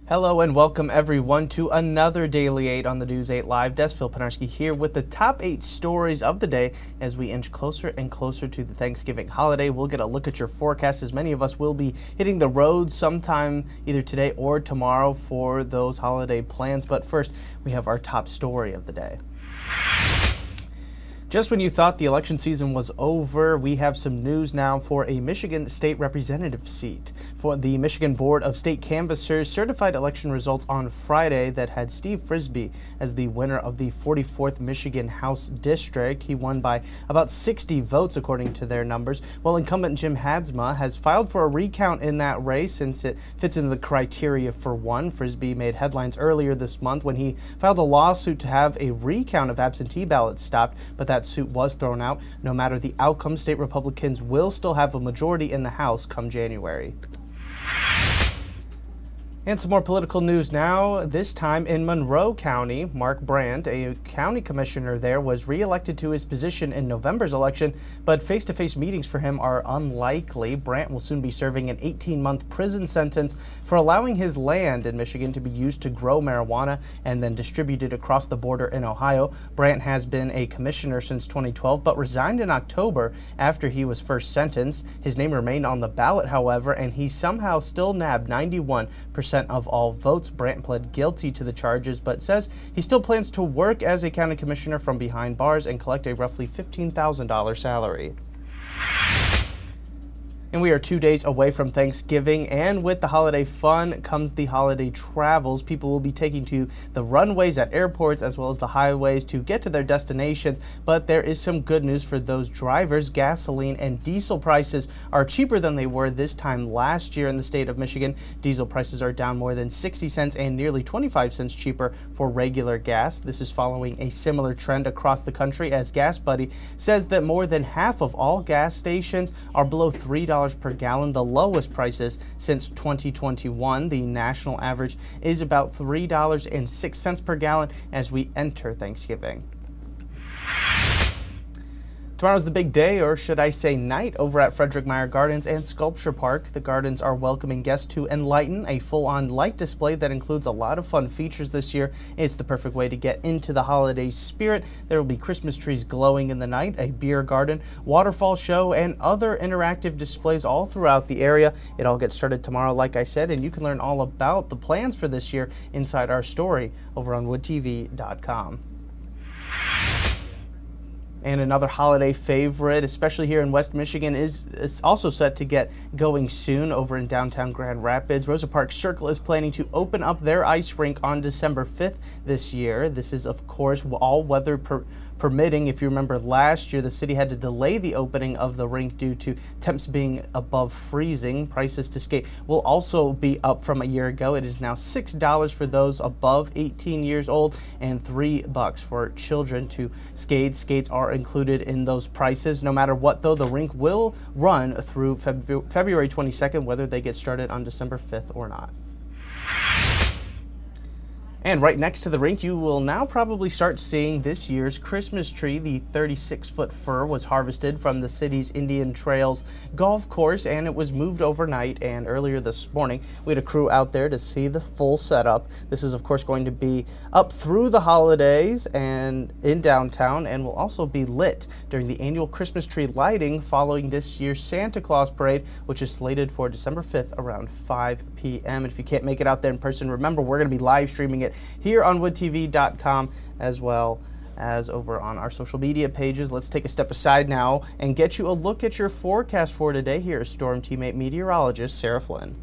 Hello and welcome everyone to another Daily 8 on the News 8 Live Desk. Phil Penarski here with the top 8 stories of the day as we inch closer and closer to the Thanksgiving holiday. We'll get a look at your forecast as many of us will be hitting the road sometime either today or tomorrow for those holiday plans. But first, we have our top story of the day. Just when you thought the election season was over, we have some news now for a Michigan state representative seat. For the Michigan Board of State Canvassers certified election results on Friday that had Steve Frisbee as the winner of the 44th Michigan House District. He won by about 60 votes according to their numbers, while incumbent Jim Hadsma has filed for a recount in that race since it fits into the criteria for one. Frisbee made headlines earlier this month when he filed a lawsuit to have a recount of absentee ballots stopped, but that suit was thrown out. No matter the outcome, state Republicans will still have a majority in the House come January. And some more political news now, this time in Monroe County. Mark Brandt, a county commissioner there, was reelected to his position in November's election, but face-to-face meetings for him are unlikely. Brandt will soon be serving an 18-month prison sentence for allowing his land in Michigan to be used to grow marijuana and then distributed across the border in Ohio. Brandt has been a commissioner since 2012, but resigned in October after he was first sentenced. His name remained on the ballot, however, and he somehow still nabbed 91% of all votes. Brandt pled guilty to the charges, but says he still plans to work as a county commissioner from behind bars and collect a roughly $15,000 salary. And we are 2 days away from Thanksgiving, and with the holiday fun comes the holiday travels. People will be taking to the runways at airports as well as the highways to get to their destinations, but there is some good news for those drivers. Gasoline and diesel prices are cheaper than they were this time last year in the state of Michigan. Diesel prices are down more than 60 cents and nearly 25 cents cheaper for regular gas. This is following a similar trend across the country, as GasBuddy says that more than half of all gas stations are below $3 per gallon, the lowest prices since 2021. The national average is about $3.06 per gallon as we enter Thanksgiving. Tomorrow's the big day, or should I say night, over at Frederick Meyer Gardens and Sculpture Park. The gardens are welcoming guests to Enlighten, a full-on light display that includes a lot of fun features this year. It's the perfect way to get into the holiday spirit. There will be Christmas trees glowing in the night, a beer garden, waterfall show, and other interactive displays all throughout the area. It all gets started tomorrow, like I said, and you can learn all about the plans for this year inside our story over on woodtv.com. And another holiday favorite, especially here in West Michigan, is also set to get going soon over in downtown Grand Rapids. Rosa Parks Circle is planning to open up their ice rink on December 5th this year. This is, of course, all weather permitting. If you remember last year, the city had to delay the opening of the rink due to temps being above freezing. Prices to skate will also be up from a year ago. It is now $6 for those above 18 years old and $3 for children to skate. Skates are included in those prices. No matter what, though, the rink will run through February 22nd, whether they get started on December 5th or not. And right next to the rink, you will now probably start seeing this year's Christmas tree. The 36-foot fir was harvested from the city's Indian Trails golf course, and it was moved overnight. And earlier this morning, we had a crew out there to see the full setup. This is, of course, going to be up through the holidays and in downtown, and will also be lit during the annual Christmas tree lighting following this year's Santa Claus Parade, which is slated for December 5th around 5 p.m. And if you can't make it out there in person, remember, we're going to be live streaming it here on woodtv.com as well as over on our social media pages. Let's take a step aside now and get you a look at your forecast for today. Here is Storm Teammate meteorologist Sarah Flynn.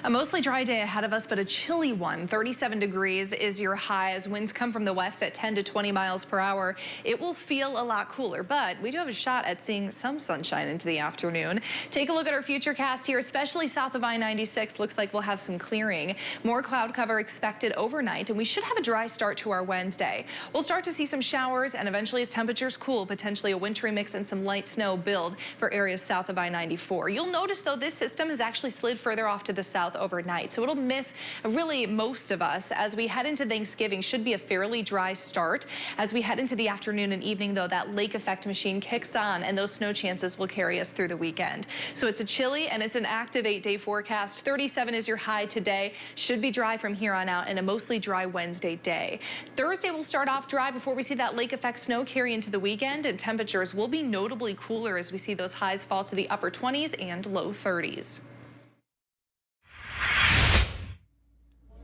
A mostly dry day ahead of us, but a chilly one. 37 degrees is your high as winds come from the west at 10 to 20 miles per hour. It will feel a lot cooler, but we do have a shot at seeing some sunshine into the afternoon. Take a look at our futurecast here, especially south of I-96. Looks like we'll have some clearing. More cloud cover expected overnight, and we should have a dry start to our Wednesday. We'll start to see some showers, and eventually as temperatures cool, potentially a wintry mix and some light snow build for areas south of I-94. You'll notice, though, this system has actually slid further off to the south. south overnight. So it'll miss really most of us as we head into Thanksgiving. Should be a fairly dry start. As we head into the afternoon and evening, though, that lake effect machine kicks on and those snow chances will carry us through the weekend. So it's a chilly and it's an active 8-day forecast. 37 is your high today. Should be dry from here on out and a mostly dry Wednesday day. Thursday will start off dry before we see that lake effect snow carry into the weekend, and temperatures will be notably cooler as we see those highs fall to the upper 20s and low 30s.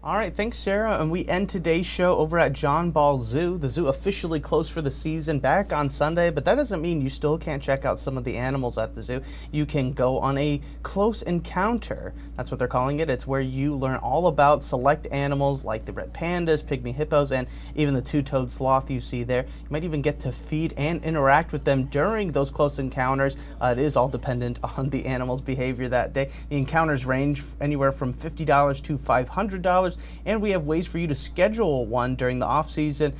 All right, thanks, Sarah. And we end today's show over at John Ball Zoo. The zoo officially closed for the season back on Sunday, but that doesn't mean you still can't check out some of the animals at the zoo. You can go on a close encounter. That's what they're calling it. It's where you learn all about select animals like the red pandas, pygmy hippos, and even the two-toed sloth you see there. You might even get to feed and interact with them during those close encounters. It is all dependent on the animal's behavior that day. The encounters range anywhere from $50 to $500. And we have ways for you to schedule one during the off season.